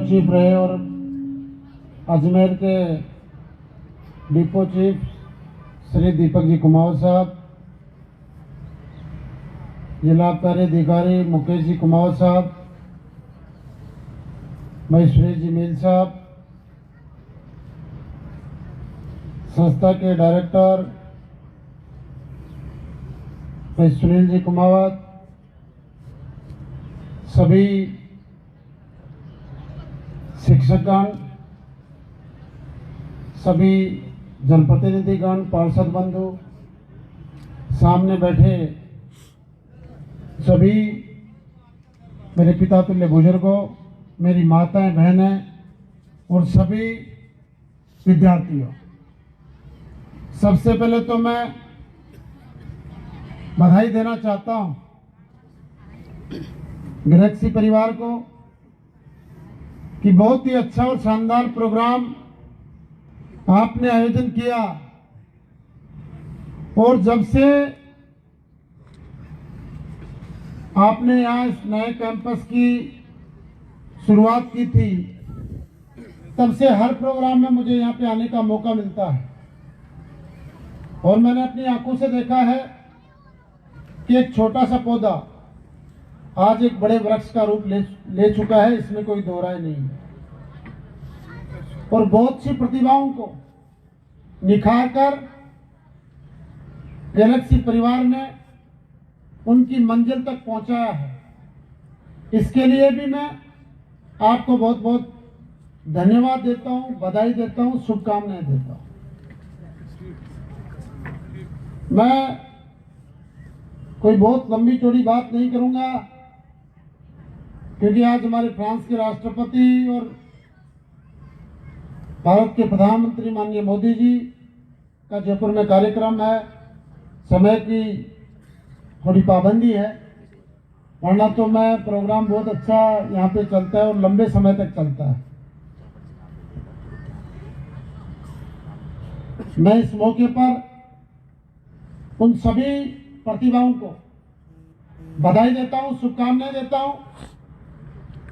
Chief रहे और अजमेर के डिपो चीफ श्री दीपक जी कुमावत साहब, जिला आबकारी अधिकारी मुकेश जी कुमावत साहब, महेश्वरी जी मील साहब, संस्था के डायरेक्टर सुनील जी कुमावत, सभी शिक्षकगण, सभी जनप्रतिनिधिगण, पार्षद बंधु, सामने बैठे सभी मेरे पिता तुल्य बुजुर्गों, मेरी माताएं, बहनें और सभी विद्यार्थियों, सबसे पहले तो मैं बधाई देना चाहता हूं गैलेक्सी परिवार को कि बहुत ही अच्छा और शानदार प्रोग्राम आपने आयोजन किया। और जब से आपने यहाँ इस नए कैंपस की शुरुआत की थी, तब से हर प्रोग्राम में मुझे यहाँ पे आने का मौका मिलता है और मैंने अपनी आंखों से देखा है कि एक छोटा सा पौधा आज एक बड़े वृक्ष का रूप ले चुका है, इसमें कोई दो राय नहीं है। और बहुत सी प्रतिभाओं को निखार कर गैलेक्सी परिवार ने उनकी मंजिल तक पहुंचाया है। इसके लिए भी मैं आपको बहुत बहुत धन्यवाद देता हूं, बधाई देता हूं, शुभकामनाएं देता हूं। मैं कोई बहुत लंबी चौड़ी बात नहीं करूंगा क्योंकि आज हमारे फ्रांस के राष्ट्रपति और भारत के प्रधानमंत्री माननीय मोदी जी का जयपुर में कार्यक्रम है, समय की थोड़ी पाबंदी है, वरना तो मैं प्रोग्राम बहुत अच्छा यहाँ पे चलता है और लंबे समय तक चलता है। मैं इस मौके पर उन सभी प्रतिभाओं को बधाई देता हूं, शुभकामनाएं देता हूं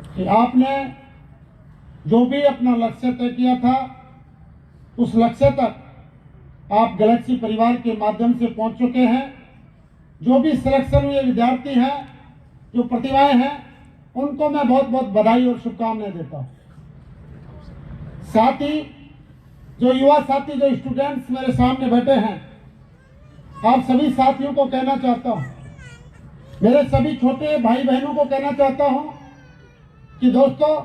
कि आपने जो भी अपना लक्ष्य तय किया था उस लक्ष्य तक आप गैलेक्सी परिवार के माध्यम से पहुंच चुके हैं। जो भी सिलेक्शन हुए विद्यार्थी हैं, जो प्रतिभाएं हैं, उनको मैं बहुत बहुत बधाई और शुभकामनाएं देता हूं। साथ ही जो युवा साथी, जो स्टूडेंट्स मेरे सामने बैठे हैं, आप सभी साथियों को कहना चाहता हूं, मेरे सभी छोटे भाई बहनों को कहना चाहता हूं कि दोस्तों,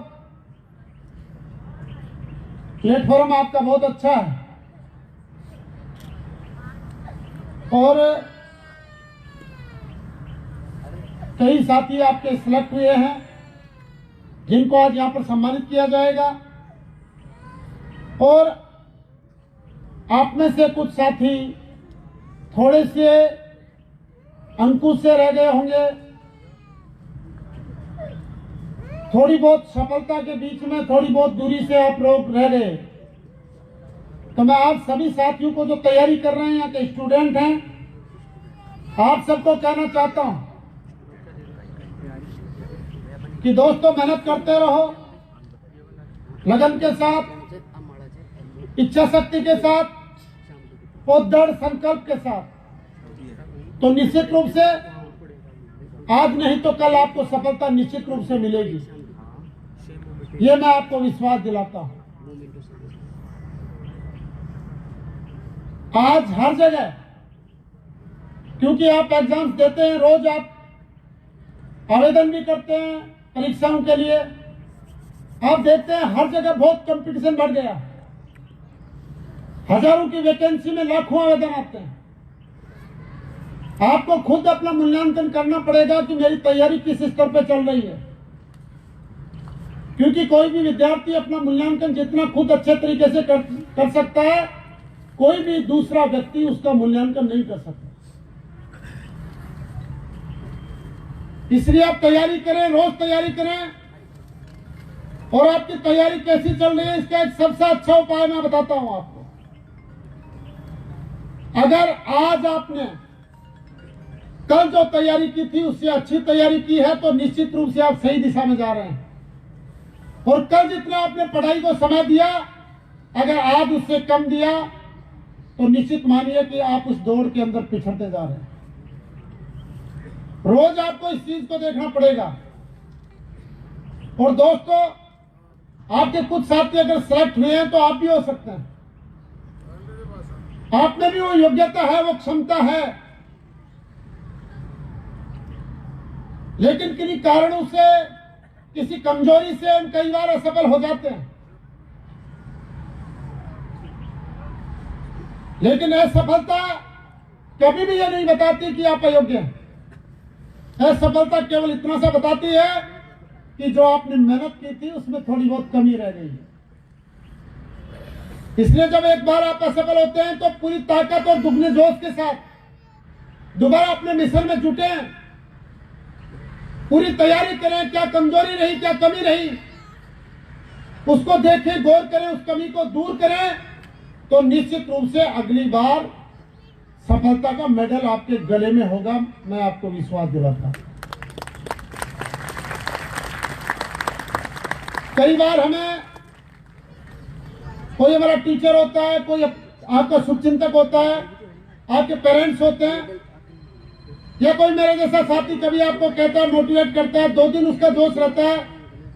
प्लेटफॉर्म आपका बहुत अच्छा है और कई साथी आपके सिलेक्ट हुए हैं जिनको आज यहां पर सम्मानित किया जाएगा। और आप में से कुछ साथी थोड़े से अंकुश से रह गए होंगे, थोड़ी बहुत सफलता के बीच में थोड़ी बहुत दूरी से आप लोग रह गए। तो मैं आप सभी साथियों को जो तैयारी कर रहे हैं, यहाँ के स्टूडेंट हैं, आप सबको कहना चाहता हूं कि दोस्तों मेहनत करते रहो, लगन के साथ, इच्छा शक्ति के साथ और दृढ़ संकल्प के साथ, तो निश्चित रूप से आज नहीं तो कल आपको सफलता निश्चित रूप से मिलेगी। ये मैं आपको विश्वास दिलाता हूं। आज हर जगह, क्योंकि आप एग्जाम्स देते हैं, रोज आप आवेदन भी करते हैं परीक्षाओं के लिए, आप देखते हैं हर जगह बहुत कंपटीशन बढ़ गया। हजारों की वैकेंसी में लाखों आवेदन आते हैं। आपको खुद अपना मूल्यांकन करना पड़ेगा कि मेरी तैयारी किस स्तर पर चल रही है, क्योंकि कोई भी विद्यार्थी अपना मूल्यांकन जितना खुद अच्छे तरीके से कर सकता है, कोई भी दूसरा व्यक्ति उसका मूल्यांकन नहीं कर सकता। इसलिए आप तैयारी करें, रोज तैयारी करें। और आपकी तैयारी कैसी चल रही है, इसका एक सबसे अच्छा उपाय मैं बताता हूं आपको। अगर आज आपने कल जो तैयारी की थी उससे अच्छी तैयारी की है तो निश्चित रूप से आप सही दिशा में जा रहे हैं। और कल जितना आपने पढ़ाई को समय दिया, अगर आज उससे कम दिया तो निश्चित मानिए कि आप उस दौड़ के अंदर पिछड़ते जा रहे हैं। रोज आपको इस चीज को देखना पड़ेगा। और दोस्तों, आपके कुछ साथी अगर सेलेक्ट हुए हैं तो आप भी हो सकते हैं। आप में भी वो योग्यता है, वो क्षमता है, लेकिन किन्हीं कारणों से, किसी कमजोरी से हम कई बार असफल हो जाते हैं। लेकिन असफलता कभी भी ये नहीं बताती कि आप अयोग्य हैं। असफलता केवल इतना सा बताती है कि जो आपने मेहनत की थी उसमें थोड़ी बहुत कमी रह गई है। इसलिए जब एक बार आप असफल होते हैं तो पूरी ताकत और दुगने जोश के साथ दोबारा अपने मिशन में जुटे, पूरी तैयारी करें। क्या कमजोरी रही, क्या कमी रही, उसको देखें, गौर करें, उस कमी को दूर करें, तो निश्चित रूप से अगली बार सफलता का मेडल आपके गले में होगा। मैं आपको विश्वास दिलाता हूं। कई बार हमें कोई हमारा टीचर होता है, कोई आपका शुभचिंतक होता है, आपके पेरेंट्स होते हैं, या कोई मेरे जैसा साथी कभी आपको कहता है, मोटिवेट करता है। 2 दिन उसका जोश रहता है,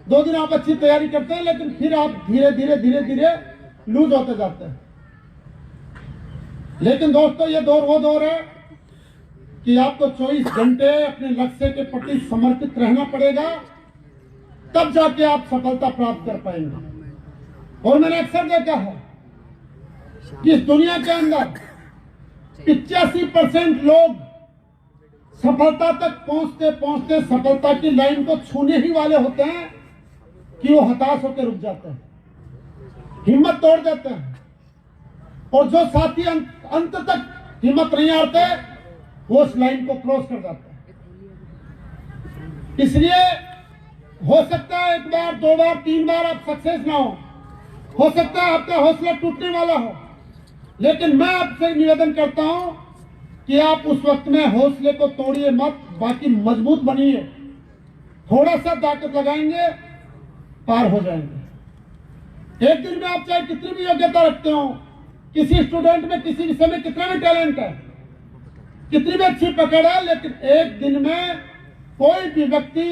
2 दिन आप अच्छी तैयारी करते हैं, लेकिन फिर आप धीरे धीरे लूज होते जाते हैं। लेकिन दोस्तों, ये दौर वो दौर है कि आपको 24 घंटे अपने लक्ष्य के प्रति समर्पित रहना पड़ेगा, तब जाके आप सफलता प्राप्त कर पाएंगे। और मैंने अक्सर देखा है कि इस दुनिया के अंदर 85% लोग सफलता तक पहुंचते पहुंचते सफलता की लाइन को छूने ही वाले होते हैं कि वो हताश होकर रुक जाते हैं, हिम्मत तोड़ देते हैं। और जो साथी अंत तक हिम्मत नहीं आते, वो उस लाइन को क्रॉस कर जाते हैं। इसलिए हो सकता है 1 बार, 2 बार, 3 बार आप सक्सेस ना हो सकता है आपका हौसला टूटने वाला हो, लेकिन मैं आपसे निवेदन करता हूं कि आप उस वक्त में हौसले को तोड़िए मत, बाकी मजबूत बनिए। थोड़ा सा ताकत लगाएंगे, पार हो जाएंगे। एक दिन में आप चाहे कितनी भी योग्यता रखते हो, किसी स्टूडेंट में किसी विषय में कितना भी टैलेंट है, कितनी भी अच्छी पकड़ है, लेकिन एक दिन में कोई भी व्यक्ति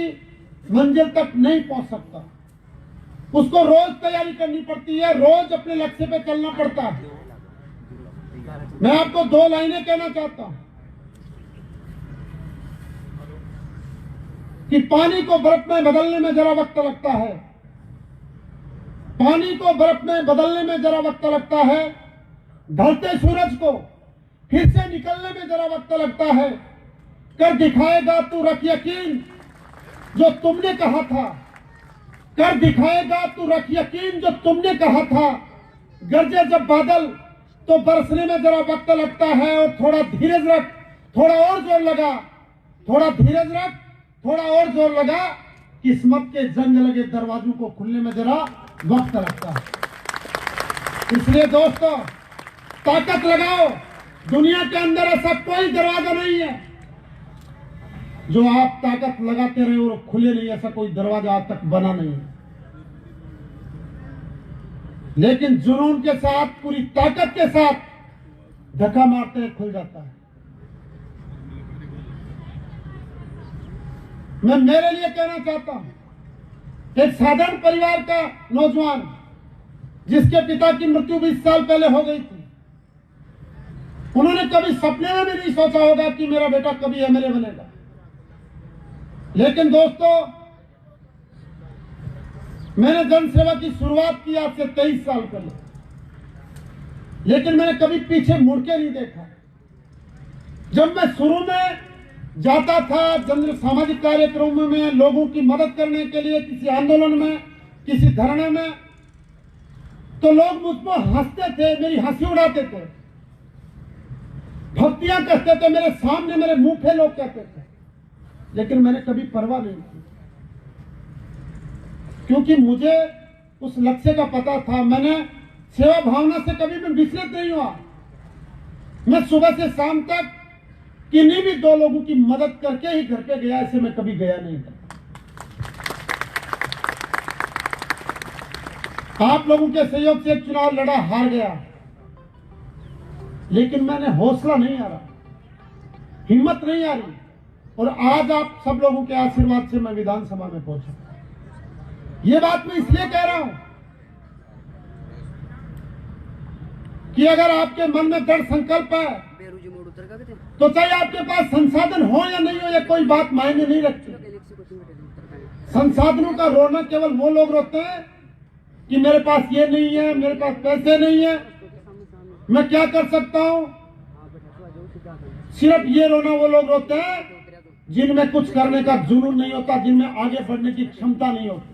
मंजिल तक नहीं पहुंच सकता। उसको रोज तैयारी करनी पड़ती है, रोज अपने लक्ष्य पे चलना पड़ता है। मैं आपको 2 लाइनें कहना चाहता हूं कि पानी को बर्फ में बदलने में जरा वक्त लगता है, पानी को बर्फ में बदलने में जरा वक्त लगता है, ढलते सूरज को फिर से निकलने में जरा वक्त लगता है। कर दिखाएगा तू रख यकीन जो तुमने कहा था, कर दिखाएगा तू रख यकीन जो तुमने कहा था। गरजे जब बादल तो बरसने में जरा वक्त लगता है, और थोड़ा धीरज रख, थोड़ा और जोर लगा, थोड़ा धीरज रख, थोड़ा और जोर लगा। किस्मत के जंग लगे दरवाजों को खुलने में जरा वक्त लगता है। इसलिए दोस्तों, ताकत लगाओ। दुनिया के अंदर ऐसा कोई दरवाजा नहीं है जो आप ताकत लगाते रहे और खुले नहीं। ऐसा कोई दरवाजा आज तक बना नहीं है, लेकिन जुनून के साथ, पूरी ताकत के साथ धक्का मारते हैं खुल जाता है। मैं मेरे लिए कहना चाहता हूं, एक साधारण परिवार का नौजवान जिसके पिता की मृत्यु 20 साल पहले हो गई थी, उन्होंने कभी सपने में भी नहीं सोचा होगा कि मेरा बेटा कभी एमएलए बनेगा। लेकिन दोस्तों, मैंने जनसेवा की शुरुआत की आज से 23 साल पहले, लेकिन मैंने कभी पीछे मुड़ के नहीं देखा। जब मैं शुरू में जाता था जन सामाजिक कार्यक्रमों में, लोगों की मदद करने के लिए, किसी आंदोलन में, किसी धरने में, तो लोग मुझ पर हंसते थे, मेरी हंसी उड़ाते थे, भक्तियां कहते थे, मेरे सामने मेरे मुंह पे लोग कहते थे, लेकिन मैंने कभी परवाह नहीं की, क्योंकि मुझे उस लक्ष्य का पता था। मैंने सेवा भावना से कभी भी विचलित नहीं हुआ। मैं सुबह से शाम तक किन्हीं भी 2 लोगों की मदद करके ही घर पे गया, ऐसे मैं कभी गया नहीं था। आप लोगों के सहयोग से एक चुनाव लड़ा, हार गया, लेकिन मैंने हौसला नहीं आ रहा, हिम्मत नहीं आ रही, और आज आप सब लोगों के आशीर्वाद से मैं विधानसभा में पहुंचा। ये बात मैं इसलिए कह रहा हूं कि अगर आपके मन में दृढ़ संकल्प है तो चाहे आपके पास संसाधन हो या नहीं हो, ये कोई बात मायने नहीं रखती। संसाधनों का रोना केवल वो लोग रोते हैं कि मेरे पास ये नहीं है, मेरे पास पैसे नहीं है, मैं क्या कर सकता हूं। सिर्फ ये रोना वो लोग रोते हैं जिनमें कुछ करने का जुनून नहीं होता, जिनमें आगे बढ़ने की क्षमता नहीं होती।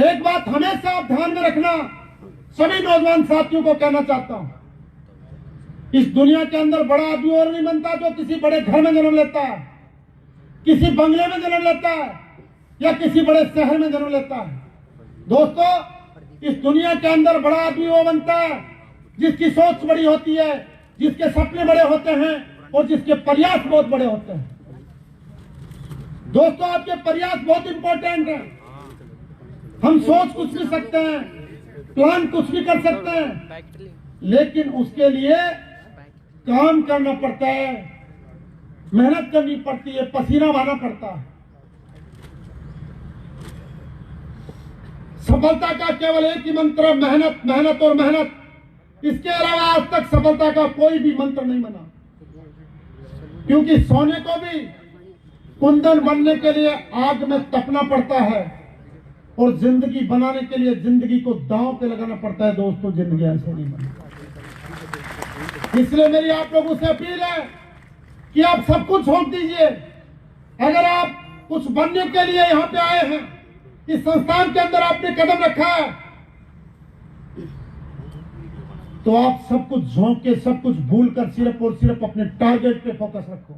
एक बात हमेशा आप ध्यान में रखना, सभी नौजवान साथियों को कहना चाहता हूं, इस दुनिया के अंदर बड़ा आदमी और नहीं बनता जो किसी बड़े घर में जन्म लेता है, किसी बंगले में जन्म लेता है या किसी बड़े शहर में जन्म लेता है। दोस्तों, इस दुनिया के अंदर बड़ा आदमी वो बनता है जिसकी सोच बड़ी होती है, जिसके सपने बड़े होते हैं और जिसके प्रयास बहुत बड़े होते हैं। दोस्तों, आपके प्रयास बहुत इंपॉर्टेंट है। हम सोच कुछ भी सकते हैं, प्लान कुछ भी कर सकते हैं, लेकिन उसके लिए काम करना पड़ता है, मेहनत करनी पड़ती है, पसीना बहाना पड़ता है। सफलता का केवल एक ही मंत्र है, मेहनत, मेहनत और मेहनत। इसके अलावा आज तक सफलता का कोई भी मंत्र नहीं बना, क्योंकि सोने को भी कुंदन बनने के लिए आग में तपना पड़ता है और जिंदगी बनाने के लिए जिंदगी को दांव पे लगाना पड़ता है। दोस्तों, जिंदगी ऐसे नहीं बनती। इसलिए मेरी आप लोगों से अपील है कि आप सब कुछ छोड़ दीजिए। अगर आप कुछ बनने के लिए यहाँ पे आए हैं, इस संस्थान के अंदर आपने कदम रखा है, तो आप सब कुछ झोंक के, सब कुछ भूल कर सिर्फ और सिर्फ अपने टारगेट पे फोकस रखो।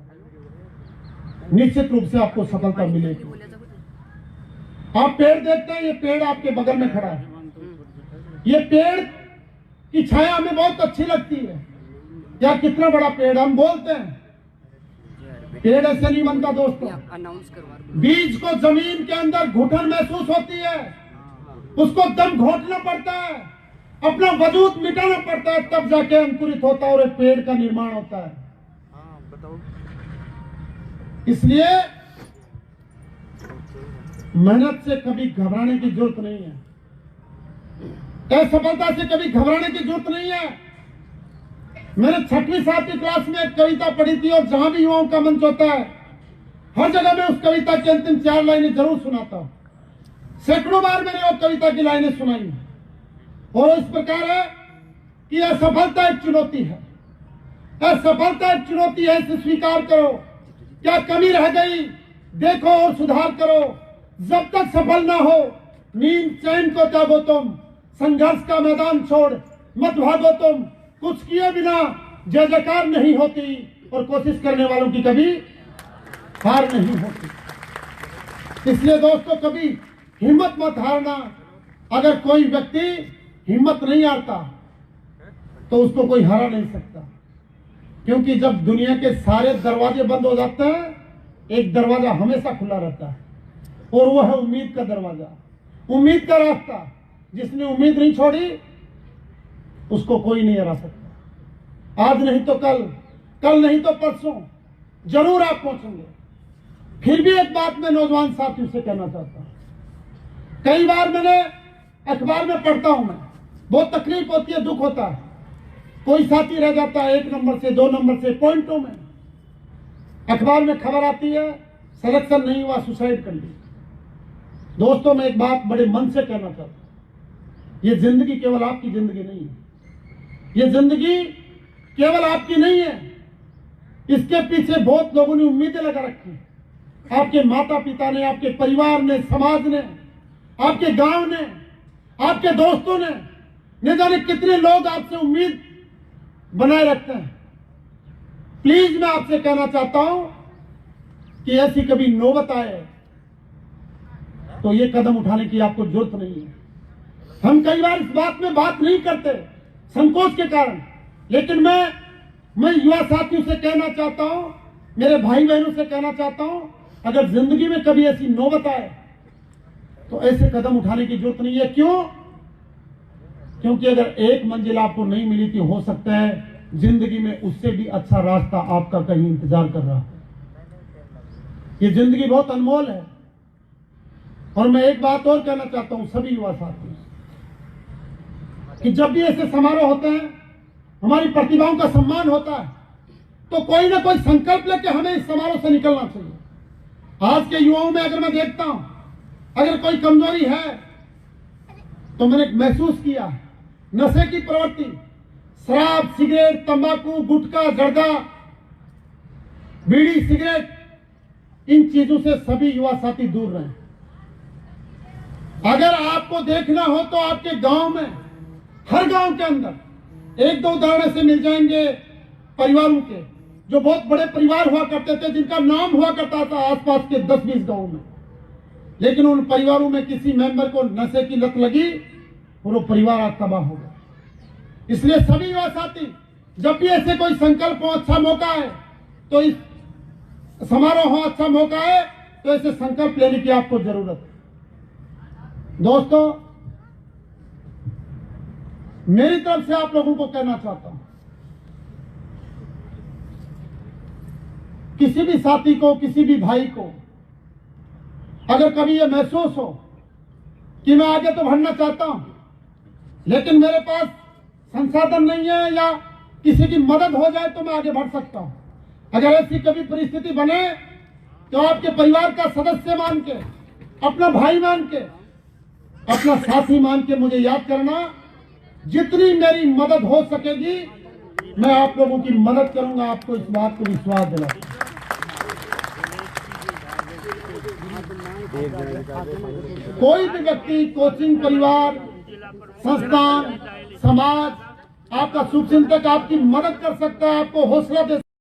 निश्चित रूप से आपको सफलता मिलेगी। आप पेड़ देखते हैं, ये पेड़ आपके बगल में खड़ा है। ये पेड़ की छाया हमें बहुत अच्छी लगती है, या कितना बड़ा पेड़, हम बोलते हैं। पेड़ ऐसे नहीं बनता दोस्तों। बीज को जमीन के अंदर घुटन महसूस होती है, उसको दम घोटना पड़ता है, अपना वजूद मिटाना पड़ता है, तब जाके अंकुरित होता है और एक पेड़ का निर्माण होता है। इसलिए मेहनत से कभी घबराने की जरूरत नहीं है, असफलता से कभी घबराने की जरूरत नहीं है। मैंने 6वीं 7वीं क्लास में एक कविता पढ़ी थी, और जहां भी युवाओं का मंच होता है, हर जगह में उस कविता की अंतिम 4 लाइनें जरूर सुनाता हूं। सैकड़ों बार मैंने वो कविता की लाइनें सुनाई, और इस प्रकार है कि असफलता एक चुनौती है। असफलता एक चुनौती है, इसे स्वीकार करो। क्या कमी रह गई देखो और सुधार करो। जब तक सफल ना हो नींद चैन को त्यागो तुम, संघर्ष का मैदान छोड़ मत भागो तुम। कुछ किए बिना जय जयकार नहीं होती, और कोशिश करने वालों की कभी हार नहीं होती। इसलिए दोस्तों, कभी हिम्मत मत हारना। अगर कोई व्यक्ति हिम्मत नहीं हारता तो उसको कोई हरा नहीं सकता, क्योंकि जब दुनिया के सारे दरवाजे बंद हो जाते हैं, एक दरवाजा हमेशा खुला रहता है, और वो है उम्मीद का दरवाजा, उम्मीद का रास्ता। जिसने उम्मीद नहीं छोड़ी उसको कोई नहीं हरा सकता। आज नहीं तो कल, कल नहीं तो परसों जरूर आप पहुंचेंगे। फिर भी एक बात मैं नौजवान साथियों से कहना चाहता हूं, कई बार मैंने अखबार में पढ़ता हूं, मैं बहुत तकलीफ होती है, दुख होता है। कोई साथी रह जाता है 1 नंबर से 2 नंबर से पॉइंटों में, अखबार में खबर आती है सिलेक्शन नहीं हुआ, सुसाइड कर ली। दोस्तों, मैं एक बात बड़े मन से कहना चाहता हूं, ये जिंदगी केवल आपकी जिंदगी नहीं है, ये जिंदगी केवल आपकी नहीं है। इसके पीछे बहुत लोगों ने उम्मीदें लगा रखी। आपके माता पिता ने, आपके परिवार ने, समाज ने, आपके गांव ने, आपके दोस्तों ने, न जाने कितने लोग आपसे उम्मीद बनाए रखते हैं। प्लीज मैं आपसे कहना चाहता हूं कि ऐसी कभी नौबत आए तो ये कदम उठाने की आपको जरूरत नहीं है। हम कई बार इस बात में बात नहीं करते संकोच के कारण, लेकिन मैं युवा साथियों से कहना चाहता हूं, मेरे भाई बहनों से कहना चाहता हूं, अगर जिंदगी में कभी ऐसी नौबत आए तो ऐसे कदम उठाने की जरूरत नहीं है। क्यों? क्योंकि अगर एक मंजिल आपको नहीं मिली थी, हो सकता है जिंदगी में उससे भी अच्छा रास्ता आपका कहीं इंतजार कर रहा है। ये जिंदगी बहुत अनमोल है। और मैं एक बात और कहना चाहता हूं सभी युवा साथी, कि जब भी ऐसे समारोह होते हैं, हमारी प्रतिभाओं का सम्मान होता है, तो कोई ना कोई संकल्प लेके हमें इस समारोह से निकलना चाहिए। आज के युवाओं में अगर मैं देखता हूं, अगर कोई कमजोरी है तो मैंने महसूस किया, नशे की प्रवृत्ति, शराब, सिगरेट, तंबाकू, गुटखा, जर्दा, बीड़ी, सिगरेट, इन चीजों से सभी युवा साथी दूर रहें। अगर आपको देखना हो तो आपके गांव में, हर गांव के अंदर एक दो उदाहरण ऐसे मिल जाएंगे परिवारों के, जो बहुत बड़े परिवार हुआ करते थे, जिनका नाम हुआ करता था आसपास के 10-20 गांवों में, लेकिन उन परिवारों में किसी मेंबर को नशे की लत लगी और वो परिवार आज तबाह हो गया। इसलिए सभी युवा साथी, जब भी ऐसे कोई संकल्प हो, अच्छा मौका है, तो इस समारोह हो, अच्छा मौका है, तो ऐसे संकल्प लेने की आपको जरूरत है। दोस्तों, मेरी तरफ से आप लोगों को कहना चाहता हूं, किसी भी साथी को, किसी भी भाई को अगर कभी यह महसूस हो कि मैं आगे तो बढ़ना चाहता हूं, लेकिन मेरे पास संसाधन नहीं है, या किसी की मदद हो जाए तो मैं आगे बढ़ सकता हूं, अगर ऐसी कभी परिस्थिति बने, तो आपके परिवार का सदस्य मान के, अपना भाई मान के, अपना साथी मान के मुझे याद करना। जितनी मेरी मदद हो सकेगी मैं आप लोगों की मदद करूंगा। आपको इस बात को विश्वास दिलाऊंगा। कोई भी व्यक्ति, कोचिंग, परिवार, संस्थान, समाज, आपका शुभचिंतक आपकी मदद कर सकता है, आपको हौसला दे